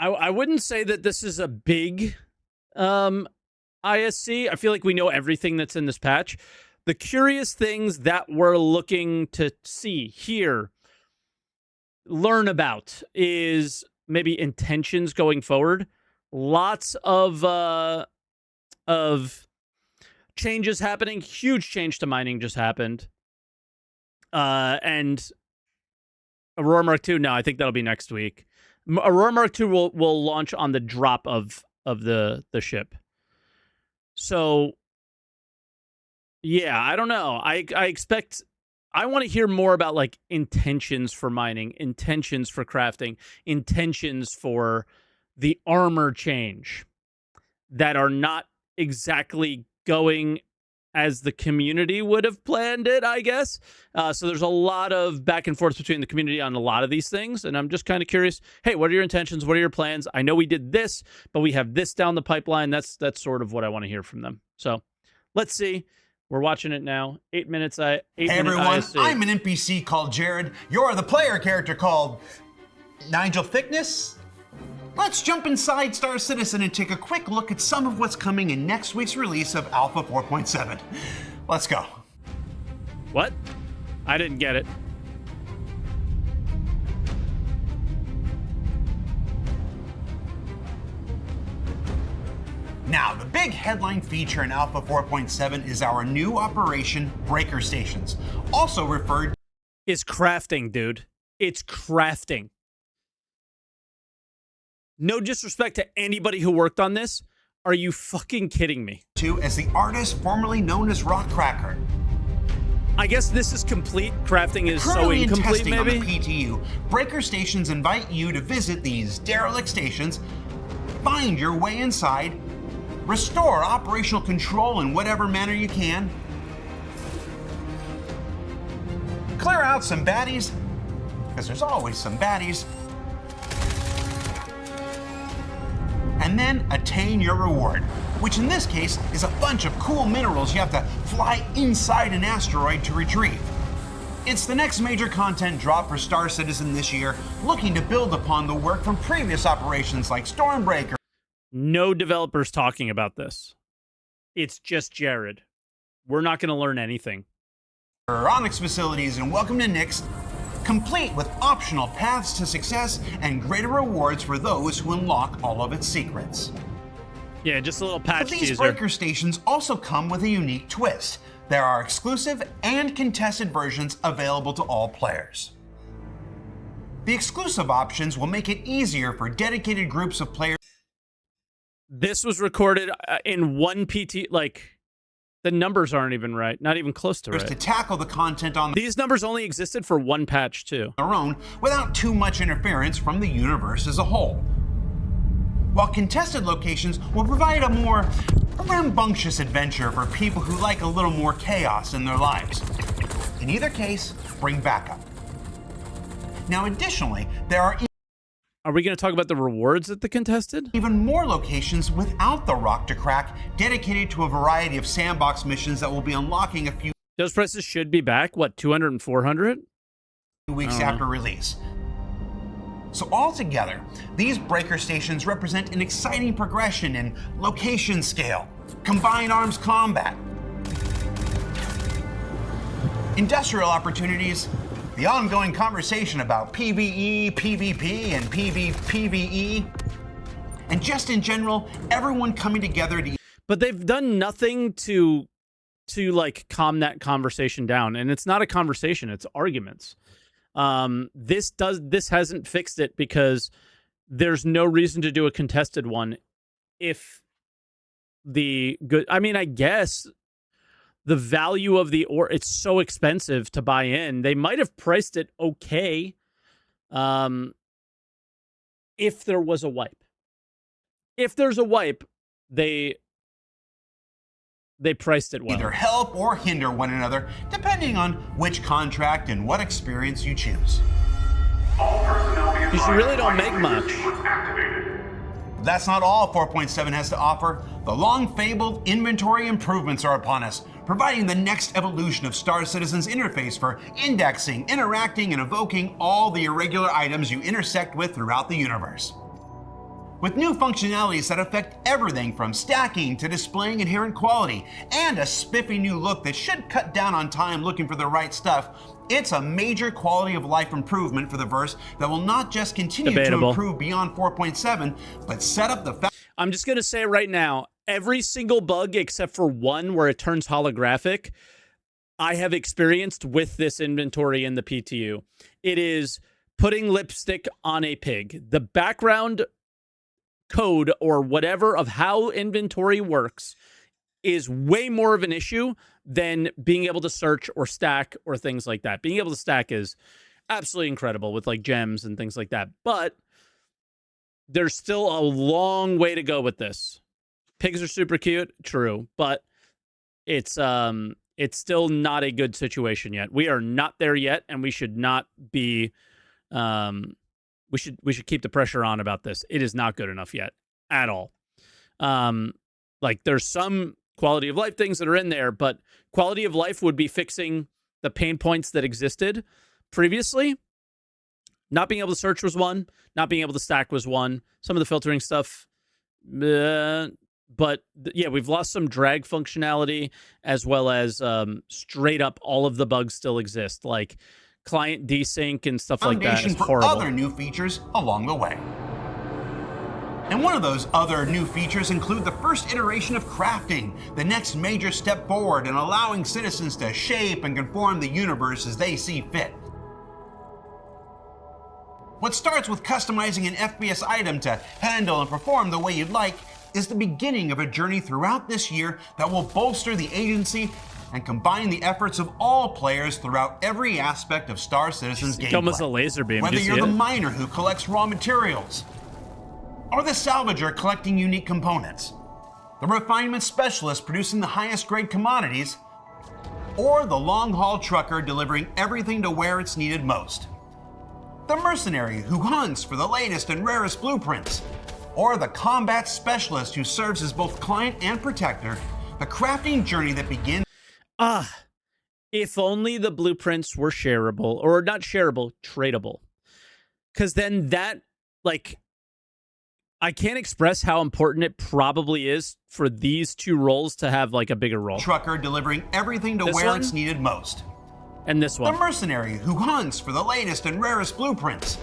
I wouldn't say that this is a big ISC. I feel like we know everything that's in this patch. The curious things that we're looking to see, hear, learn about is maybe intentions going forward. Lots of changes happening. Huge change to mining just happened. And Aurora Mark II, no, I think that'll be next week. Aurora Mark II will launch on the drop of the ship. So, yeah, I don't know. I expect... I want to hear more about, like, intentions for mining, intentions for crafting, intentions for the armor change that are not exactly going as the community would have planned it, I guess. So there's a lot of back and forth between the community on a lot of these things, and I'm just kind of curious, hey, what are your intentions? What are your plans? I know we did this, but we have this down the pipeline. That's sort of what I want to hear from them. So let's see. We're watching it now. 8 minutes. Hey everyone, I'm an NPC called Jared. You're the player character called Nigel Thickness. Let's jump inside Star Citizen and take a quick look at some of what's coming in next week's release of Alpha 4.7. Let's go. What? I didn't get it. Now, the big headline feature in Alpha 4.7 is our new operation, Breaker Stations, also referred is crafting, dude. It's crafting. No disrespect to anybody who worked on this. Are you fucking kidding me? to as the artist formerly known as Rockcracker. I guess this is complete. Crafting is so Currently in incomplete, testing maybe? on the PTU, Breaker Stations invite you to visit these derelict stations, find your way inside, restore operational control in whatever manner you can, clear out some baddies, because there's always some baddies, and then attain your reward, which in this case is a bunch of cool minerals you have to fly inside an asteroid to retrieve. It's the next major content drop for Star Citizen this year, looking to build upon the work from previous operations like Stormbreaker. No developers talking about this. It's just Jared. We're not going to learn anything. Onyx facilities, and welcome to Nyx, complete with optional paths to success and greater rewards for those who unlock all of its secrets. Yeah, just a little patch But these teaser. Breaker Stations also come with a unique twist. There are exclusive and contested versions available to all players. The exclusive options will make it easier for dedicated groups of players. This was recorded in one PT, like, the numbers aren't even right. Not even close to right. To tackle the content on These numbers only existed for one patch, too. their own without too much interference from the universe as a whole. While contested locations will provide a more rambunctious adventure for people who like a little more chaos in their lives. In either case, bring backup. Now additionally, there are Are we going to talk about the rewards at the contested? even more locations without the rock to crack, dedicated to a variety of sandbox missions that will be unlocking a few Those prices should be back, what, 200 and 400? weeks after release. So altogether, these Breaker Stations represent an exciting progression in location scale, combined arms combat, industrial opportunities, the ongoing conversation about PvE, PvP, and PvE, and just in general, everyone coming together to But they've done nothing to like calm that conversation down, and it's not a conversation, it's arguments. This hasn't fixed it because there's no reason to do a contested one if the good, I mean, I guess the value of the ore, it's so expensive to buy in. They might have priced it okay if there was a wipe. If there's a wipe, they priced it well. either help or hinder one another, depending on which contract and what experience you choose. Because you really don't make much. That's not all 4.7 has to offer. The long-fabled inventory improvements are upon us, providing the next evolution of Star Citizen's interface for indexing, interacting, and evoking all the irregular items you intersect with throughout the universe. with new functionalities that affect everything from stacking to displaying inherent quality, and a spiffy new look that should cut down on time looking for the right stuff. It's a major quality of life improvement for the verse that will not just continue to improve beyond 4.7, but set up the I'm just going to say right now, every single bug except for one where it turns holographic, I have experienced with this inventory in the PTU. It is putting lipstick on a pig. The background code or whatever of how inventory works is way more of an issue than being able to search or stack or things like that. Being able to stack is absolutely incredible with like gems and things like that. But there's still a long way to go with this. Pigs are super cute, true, but it's still not a good situation yet. We are not there yet, and we should not be we should keep the pressure on about this. It is not good enough yet at all. Like there's some quality of life things that are in there, but quality of life would be fixing the pain points that existed previously. Not being able to search was one. Not being able to stack was one. Some of the filtering stuff, but yeah, we've lost some drag functionality as well as straight up all of the bugs still exist, like client desync and stuff like that. Is for other new features along the way. And one of those other new features include the first iteration of crafting, the next major step forward in allowing citizens to shape and conform the universe as they see fit. What starts with customizing an FPS item to handle and perform the way you'd like is the beginning of a journey throughout this year that will bolster the agency and combine the efforts of all players throughout every aspect of Star Citizen's gameplay. Almost a laser beam. Whether you're the miner who collects raw materials, or the salvager collecting unique components, the refinement specialist producing the highest grade commodities, or the long-haul trucker delivering everything to where it's needed most. The mercenary who hunts for the latest and rarest blueprints, or the combat specialist who serves as both client and protector, the crafting journey that begins. If only the blueprints were shareable, or not shareable, tradable. Because then that, like, I can't express how important it probably is for these two roles to have like a bigger role. Trucker delivering everything to where it's needed most. And this one. The mercenary who hunts for the latest and rarest blueprints,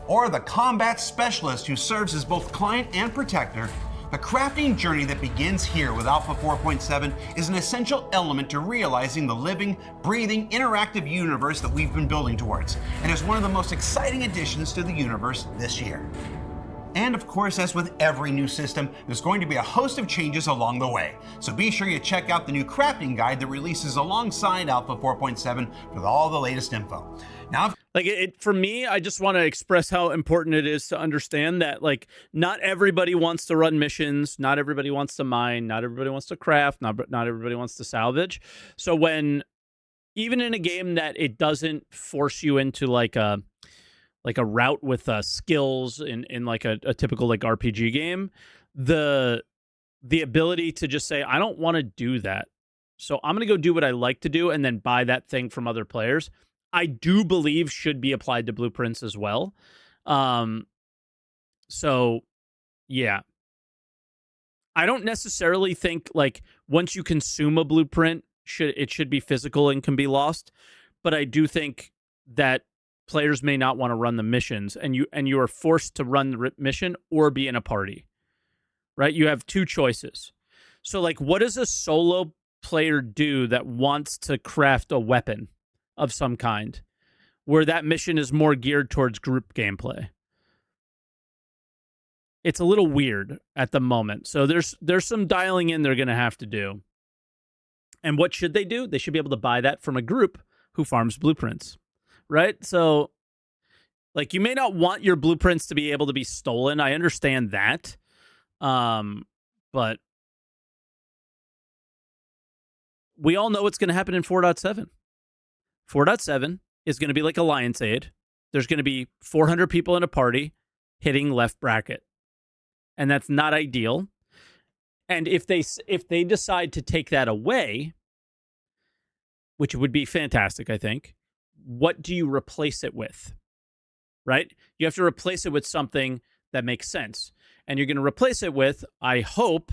or the combat specialist who serves as both client and protector. The crafting journey that begins here with Alpha 4.7 is an essential element to realizing the living, breathing, interactive universe that we've been building towards, and is one of the most exciting additions to the universe this year. And of course, as with every new system, there's going to be a host of changes along the way. So be sure you check out the new crafting guide that releases alongside Alpha 4.7 for all the latest info. Now, for me, I just want to express how important it is to understand that, like, not everybody wants to run missions, not everybody wants to mine, not everybody wants to craft, not everybody wants to salvage. So when, even in a game that it doesn't force you into like a route with skills in like a typical like RPG game, the ability to just say, I don't want to do that, so I'm going to go do what I like to do and then buy that thing from other players, I do believe should be applied to blueprints as well. So yeah, I don't necessarily think like once you consume a blueprint, it should be physical and can be lost, but I do think that players may not want to run the missions, and you are forced to run the mission or be in a party, right? You have two choices. So like, what does a solo player do that wants to craft a weapon of some kind where that mission is more geared towards group gameplay? It's a little weird at the moment. So there's some dialing in they're going to have to do. And what should they do? They should be able to buy that from a group who farms blueprints. Right? So, like, you may not want your blueprints to be able to be stolen. I understand that. But we all know what's going to happen in 4.7. 4.7 is going to be like Alliance Aid. There's going to be 400 people in a party hitting left bracket. And that's not ideal. And if they decide to take that away, which would be fantastic, I think, what do you replace it with? Right? You have to replace it with something that makes sense. And you're going to replace it with, I hope,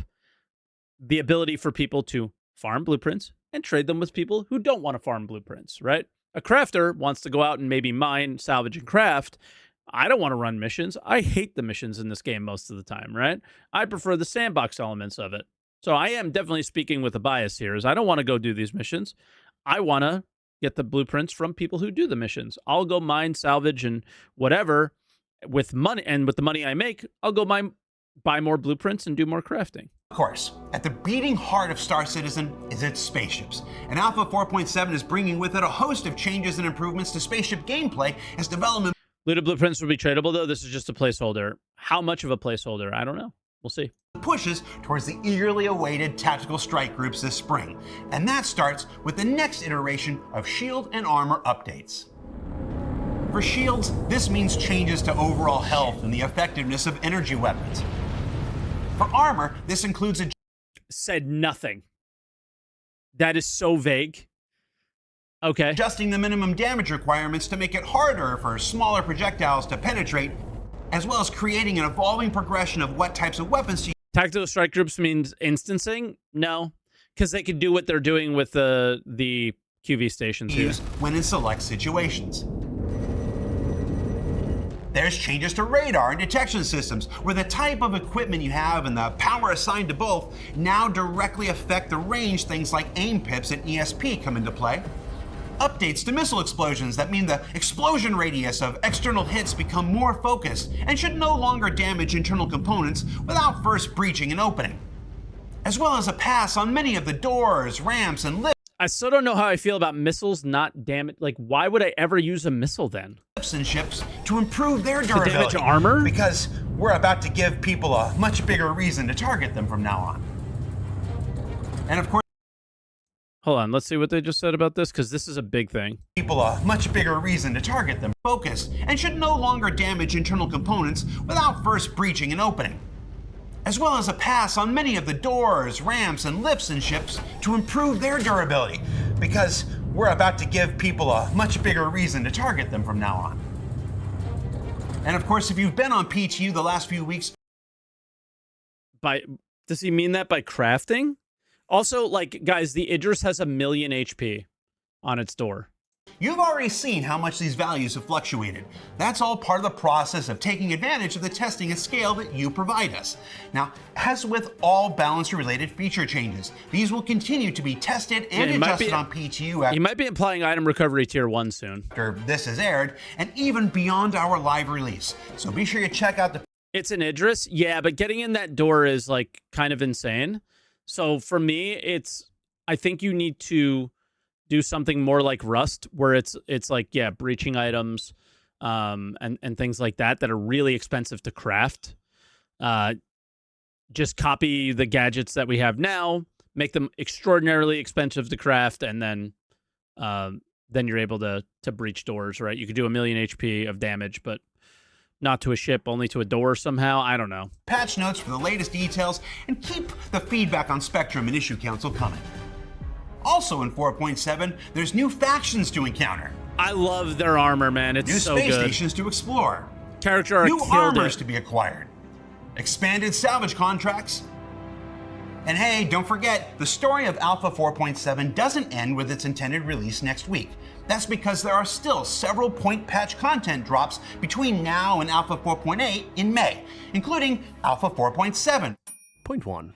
the ability for people to farm blueprints and trade them with people who don't want to farm blueprints, right? A crafter wants to go out and maybe mine, salvage, and craft. I don't want to run missions. I hate the missions in this game most of the time, right? I prefer the sandbox elements of it. So I am definitely speaking with a bias here, is I don't want to go do these missions. I want to get the blueprints from people who do the missions. I'll go mine, salvage, and whatever with money. And with the money I make, I'll go buy more blueprints and do more crafting. Of course, at the beating heart of Star Citizen is its spaceships. And Alpha 4.7 is bringing with it a host of changes and improvements to spaceship gameplay as development. Looted blueprints will be tradable, though. This is just a placeholder. How much of a placeholder? I don't know. We'll see. Pushes towards the eagerly awaited tactical strike groups this spring. And that starts with the next iteration of shield and armor updates. For shields, this means changes to overall health and the effectiveness of energy weapons. For armor, this includes a... Said nothing. That is so vague. Okay. Adjusting the minimum damage requirements to make it harder for smaller projectiles to penetrate, as well as creating an evolving progression of what types of weapons to use. Tactical strike groups means instancing? No, because they could do what they're doing with the QV stations here. When in select situations. There's changes to radar and detection systems, where the type of equipment you have and the power assigned to both now directly affect the range. Things like aim pips and ESP come into play. Updates to missile explosions that mean the explosion radius of external hits become more focused and should no longer damage internal components without first breaching an opening. As well as a pass on many of the doors, ramps, and lifts. I still don't know how I feel about missiles not damage. Like, why would I ever use a missile then? And ships to improve their durability. To damage armor? Because we're about to give people a much bigger reason to target them from now on. And of course, hold on, let's see what they just said about this, because this is a big thing. People a much bigger reason to target them. Focused and should no longer damage internal components without first breaching an opening. As well as a pass on many of the doors, ramps, and lifts in ships to improve their durability. Because we're about to give people a much bigger reason to target them from now on. And of course, if you've been on PTU the last few weeks... Does he mean that by crafting? Also, like, guys, the Idris has 1,000,000 HP on its door. You've already seen how much these values have fluctuated. That's all part of the process of taking advantage of the testing and scale that you provide us. Now, as with all balance-related feature changes, these will continue to be tested and adjusted on PTU. You might be implying item recovery tier 1 soon. After this is aired, and even beyond our live release. So be sure you check out the... It's an Idris? Yeah, but getting in that door is, like, kind of insane. So for me, I think you need to do something more like Rust, where it's like, yeah, breaching items and things like that are really expensive to craft. Just copy the gadgets that we have now, make them extraordinarily expensive to craft, and then you're able to breach doors, right? You could do 1,000,000 HP of damage, but not to a ship, only to a door somehow. I don't know. Patch notes for the latest details, and keep the feedback on Spectrum and Issue Council coming. Also in 4.7, there's new factions to encounter. I love their armor, man. It's so good. New space stations to explore. Character art new killed armors it. to be acquired. Expanded salvage contracts. And hey, don't forget, the story of Alpha 4.7 doesn't end with its intended release next week. That's because there are still several point patch content drops between now and Alpha 4.8 in May, including Alpha 4.7. Point 1.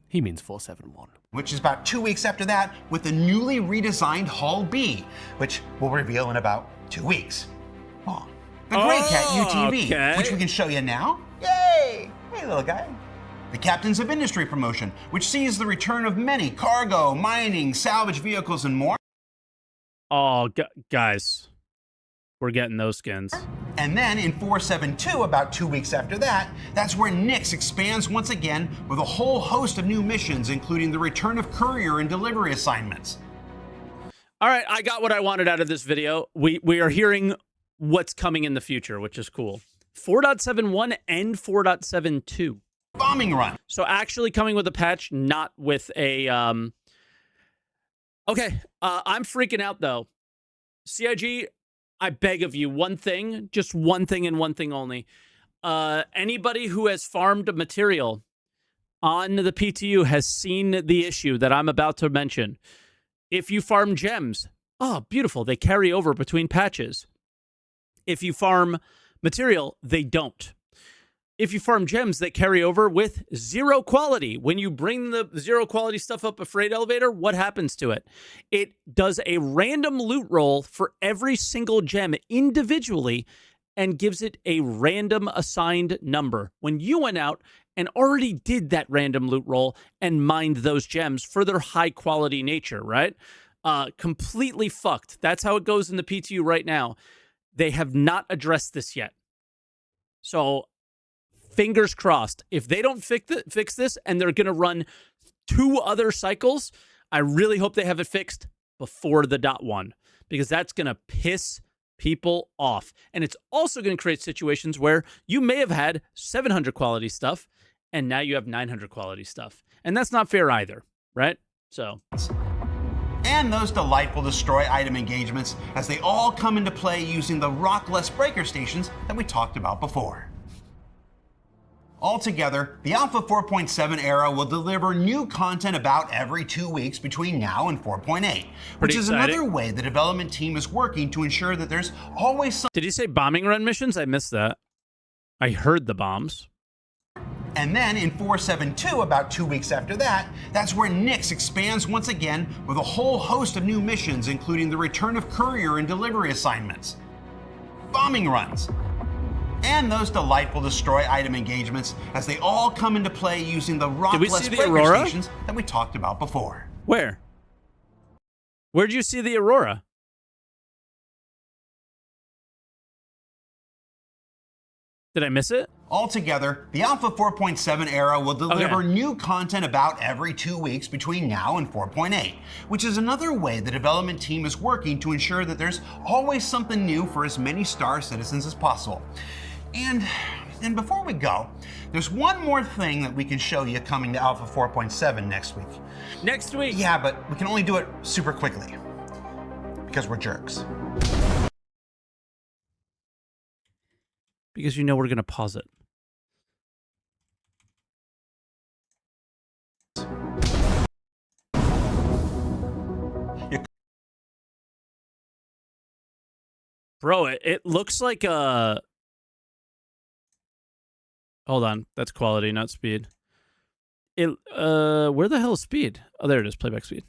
He means 471. Which is about 2 weeks after that, with the newly redesigned Hull B, which we'll reveal in about 2 weeks. Oh, the Grey Cat UTV, okay. which we can show you now. Yay! Hey, little guy. The Captains of Industry promotion, which sees the return of many cargo, mining, salvage vehicles, and more. Oh, guys, we're getting those skins. And then in 4.7.2, about 2 weeks after that, that's where Nyx expands once again with a whole host of new missions, including the return of courier and delivery assignments. All right, I got what I wanted out of this video. We are hearing what's coming in the future, which is cool. 4.71 and 4.72. Bombing run. So actually coming with a patch, not with a... Okay, I'm freaking out, though. CIG, I beg of you, one thing, just one thing and one thing only. Anybody who has farmed material on the PTU has seen the issue that I'm about to mention. If you farm gems, oh, beautiful. They carry over between patches. If you farm material, they don't. If you farm gems, they carry over with 0 quality. When you bring the 0 quality stuff up a freight elevator, what happens to it? It does a random loot roll for every single gem individually and gives it a random assigned number. When you went out and already did that random loot roll and mined those gems for their high quality nature, right? Completely fucked. That's how it goes in the PTU right now. They have not addressed this yet. So fingers crossed. If they don't fix this and they're going to run 2 other cycles, I really hope they have it fixed before the .1, because that's going to piss people off. And it's also going to create situations where you may have had 700 quality stuff and now you have 900 quality stuff. And that's not fair either, right? So. And those delightful destroy item engagements as they all come into play using the rockless breaker stations that we talked about before. Altogether, the Alpha 4.7 era will deliver new content about every 2 weeks between now and 4.8, which is another way the development team is working to ensure that there's always some. Did you say bombing run missions? I missed that. I heard the bombs. And then in 4.7.2, about 2 weeks after that, that's where Nyx expands once again with a whole host of new missions, including the return of courier and delivery assignments, bombing runs, and those delightful destroy item engagements as they all come into play using the rockless breaker stations that we talked about before. Where? Where'd you see the Aurora? Did I miss it? Altogether, the Alpha 4.7 era will deliver new content about every 2 weeks between now and 4.8, which is another way the development team is working to ensure that there's always something new for as many Star citizens as possible. And before we go, there's one more thing that we can show you coming to Alpha 4.7 next week. Next week? Yeah, but we can only do it super quickly because we're jerks. Because you know we're going to pause it. Bro, it looks like a... Hold on. That's quality, not speed. Where the hell is speed? Oh, there it is. Playback speed.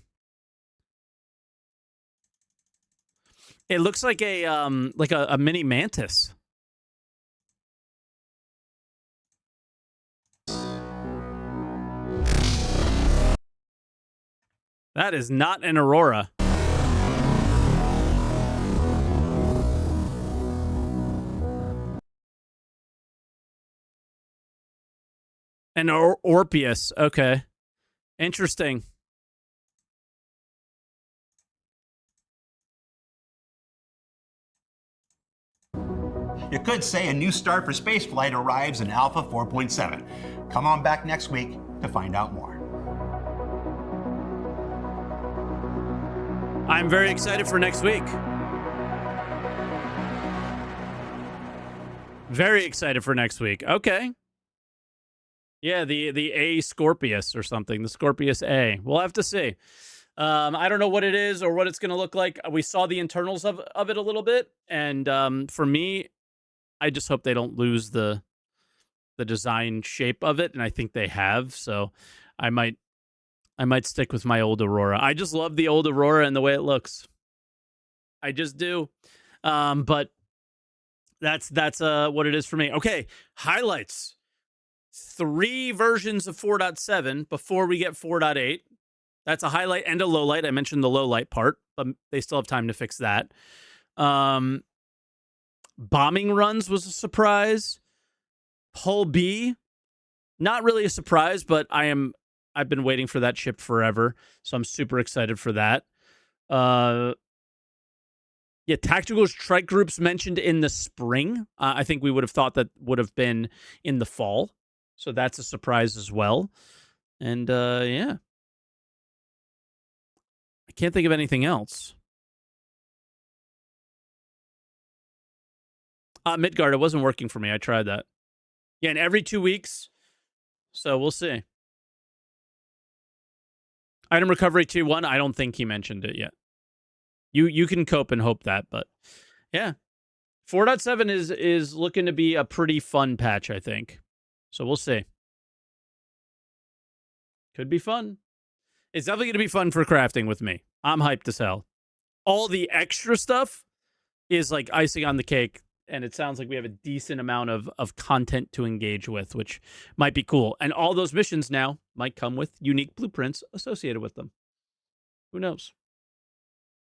It looks like a mini mantis. That is not an Aurora. An Orpheus. Okay. Interesting. You could say a new start for spaceflight arrives in Alpha 4.7. Come on back next week to find out more. I'm very excited for next week. Very excited for next week. Okay. Yeah, the A Scorpius or something. The Scorpius A. We'll have to see. I don't know what it is or what it's going to look like. We saw the internals of it a little bit. And for me, I just hope they don't lose the design shape of it. And I think they have. So I might stick with my old Aurora. I just love the old Aurora and the way it looks. I just do. But that's what it is for me. Okay, highlights. 3 versions of 4.7 before we get 4.8. That's a highlight and a low light. I mentioned the low light part, but they still have time to fix that. Bombing runs was a surprise. Hull B, not really a surprise, but I've been waiting for that ship forever, so I'm super excited for that. Yeah, tactical strike groups mentioned in the spring. I think we would have thought that would have been in the fall, so that's a surprise as well. And yeah, I can't think of anything else. Midgard, it wasn't working for me. I tried that. Yeah, and every 2 weeks. So we'll see. Item recovery 2.1. I don't think he mentioned it yet. You can cope and hope that, but yeah. 4.7 is looking to be a pretty fun patch, I think. So we'll see. Could be fun. It's definitely going to be fun for crafting with me. I'm hyped as hell. All the extra stuff is like icing on the cake, and it sounds like we have a decent amount of content to engage with, which might be cool. And all those missions now might come with unique blueprints associated with them. Who knows?